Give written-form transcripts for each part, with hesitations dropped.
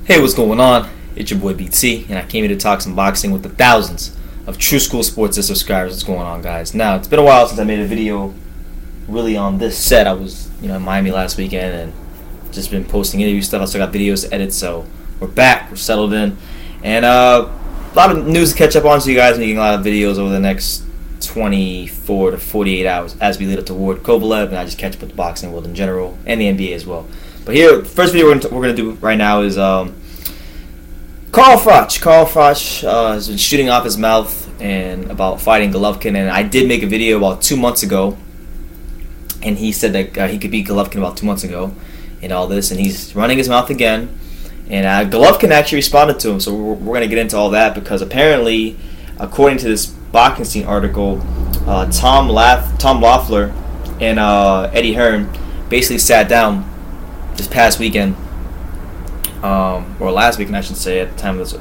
Hey, what's going on? It's your boy BT, and I came here to talk some boxing with the thousands of True School Sports subscribers. What's going on, guys? Now, it's been a while since I made a video really on this set. I was, in Miami last weekend and just been posting interview stuff. I still got videos to edit, so we're back. We're settled in. And a lot of news to catch up on, so you guys are making a lot of videos over the next 24 to 48 hours as we lead up to Ward Kovalev, and I just catch up with the boxing world in general and the NBA as well. But here, the first video we're going to do right now is Carl Froch. Carl Froch has been shooting off his mouth and about fighting Golovkin, and I did make a video about 2 months ago, and he said that he could beat Golovkin about 2 months ago and all this, and he's running his mouth again. And Golovkin actually responded to him, so we're going to get into all that because apparently, according to this Boxing Scene article, Tom Loeffler and Eddie Hearn basically sat down this past weekend, or last weekend I should say at the time of this,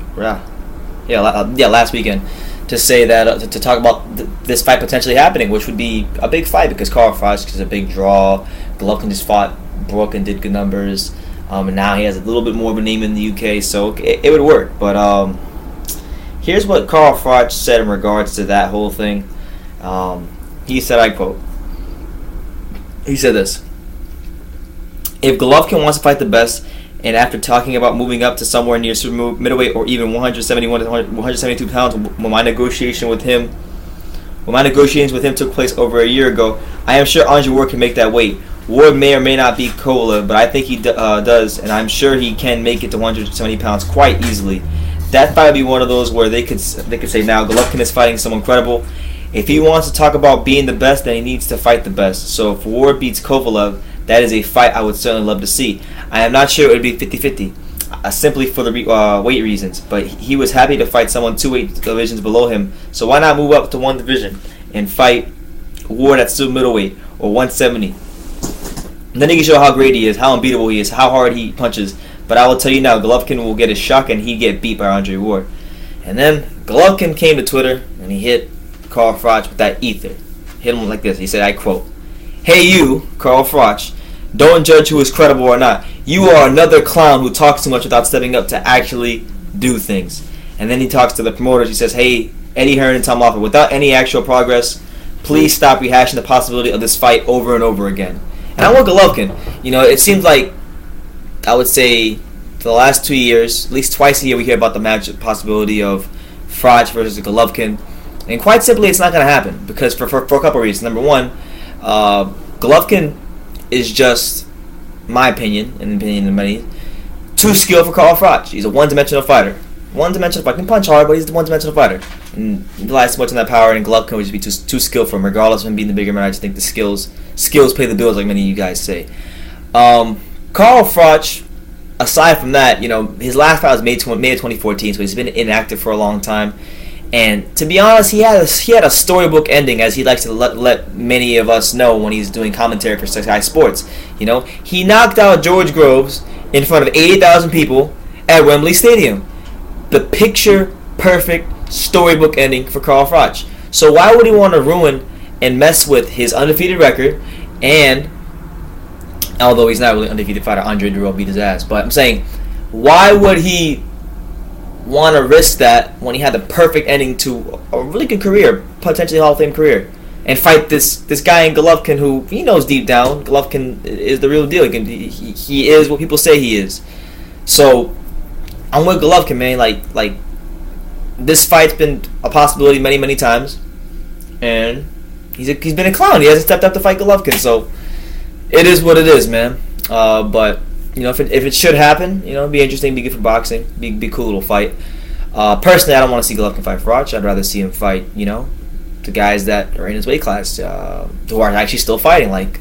last weekend, to say that to talk about this fight potentially happening, which would be a big fight because Carl Froch is a big draw. Golovkin just fought Brook and did good numbers, and now he has a little bit more of a name in the UK, so it would work. But here's what Carl Froch said in regards to that whole thing. He said, I quote, he said this: "If Golovkin wants to fight the best, and after talking about moving up to somewhere near super middleweight or even 171 to 172 pounds, when my negotiations with him took place over a year ago, I am sure Andre Ward can make that weight. Ward may or may not be Kovalev, but I think he does, and I'm sure he can make it to 170 pounds quite easily. That fight would be one of those where they could say, now Golovkin is fighting someone credible. If he wants to talk about being the best, then he needs to fight the best. So if Ward beats Kovalev, that is a fight I would certainly love to see. I am not sure it would be 50-50, simply for the weight reasons. But he was happy to fight someone 2 weight divisions below him. So why not move up to one division and fight Ward at super middleweight or 170? And then he can show how great he is, how unbeatable he is, how hard he punches. But I will tell you now, Golovkin will get a shock and he'd get beat by Andre Ward." And then Golovkin came to Twitter and he hit Carl Froch with that ether. Hit him like this. He said, I quote, "Hey you, Carl Froch, don't judge who is credible or not. You are another clown who talks too much without stepping up to actually do things." And then he talks to the promoters. He says, "Hey, Eddie Hearn and Tom Loeffler, without any actual progress, please stop rehashing the possibility of this fight over and over again." And I want Golovkin. It seems like, I would say, for the last 2 years, at least twice a year, we hear about the match possibility of Froch versus Golovkin. And quite simply, it's not going to happen because for a couple of reasons. Number one, Golovkin is just, my opinion, and the opinion of many, too skilled for Carl Froch. He's a one-dimensional fighter. One-dimensional fighter. He can punch hard, but he's a one-dimensional fighter. And he relies too much on that power, and Golovkin would just be too skilled for him. Regardless of him being the bigger man, I just think the skills pay the bills, like many of you guys say. Carl Froch, aside from that, his last fight was May of 2014, so he's been inactive for a long time. And to be honest, he had a storybook ending, as he likes to let many of us know when he's doing commentary for Sky Sports. He knocked out George Groves in front of 80,000 people at Wembley Stadium. The picture-perfect storybook ending for Carl Froch. So why would he want to ruin and mess with his undefeated record? And although he's not really an undefeated fighter, Andre Ward beat his ass. But I'm saying, why would he want to risk that when he had the perfect ending to a really good career, potentially Hall of Fame career, and fight this guy in Golovkin, who he knows deep down Golovkin is the real deal. He is what people say he is. So I'm with Golovkin, man. Like this fight's been a possibility many times, and he's been a clown. He hasn't stepped up to fight Golovkin, so it is what it is, man. But if it should happen, it'd be interesting, be good for boxing, be a cool little fight. Personally, I don't want to see Golovkin fight Froch. I'd rather see him fight, the guys that are in his weight class, who are actually still fighting, like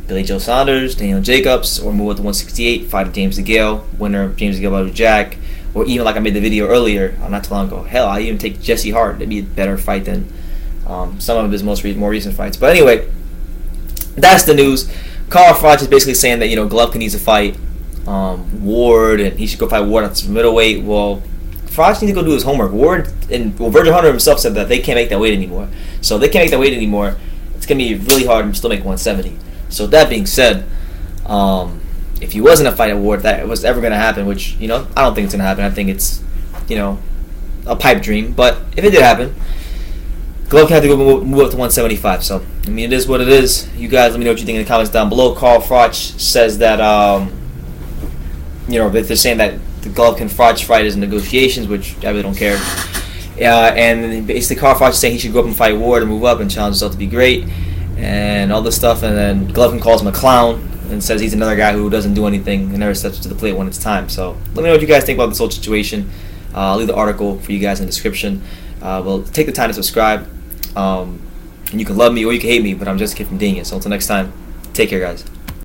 Billy Joe Saunders, Daniel Jacobs, or move up to 168, fight James DeGale, winner of James DeGale Jack, or even like I made the video earlier, not too long ago. Hell, I even take Jesse Hart. It'd be a better fight than some of his more recent fights. But anyway, that's the news. Carl Froch is basically saying that Golovkin needs to fight Ward, and he should go fight Ward at middleweight. Well, Froch needs to go do his homework. Virgil Hunter himself said that they can't make that weight anymore. So if they can't make that weight anymore, it's gonna be really hard to still make 170. So that being said, if he was in a fight at Ward, that was ever going to happen, which, I don't think it's going to happen. I think it's, a pipe dream. But if it did happen, Golovkin had to go move up to 175. So, it is what it is. You guys let me know what you think in the comments down below. Carl Froch says that, they're saying that the Golovkin-Froch fight is in negotiations, which I really don't care. And basically Carl Froch is saying he should go up and fight Ward and move up and challenge himself to be great and all this stuff. And then Golovkin calls him a clown and says he's another guy who doesn't do anything and never steps to the plate when it's time. So let me know what you guys think about this whole situation. I'll leave the article for you guys in the description. Well, take the time to subscribe. And you can love me or you can hate me, but I'm just a kid from Dania. So until next time, take care, guys.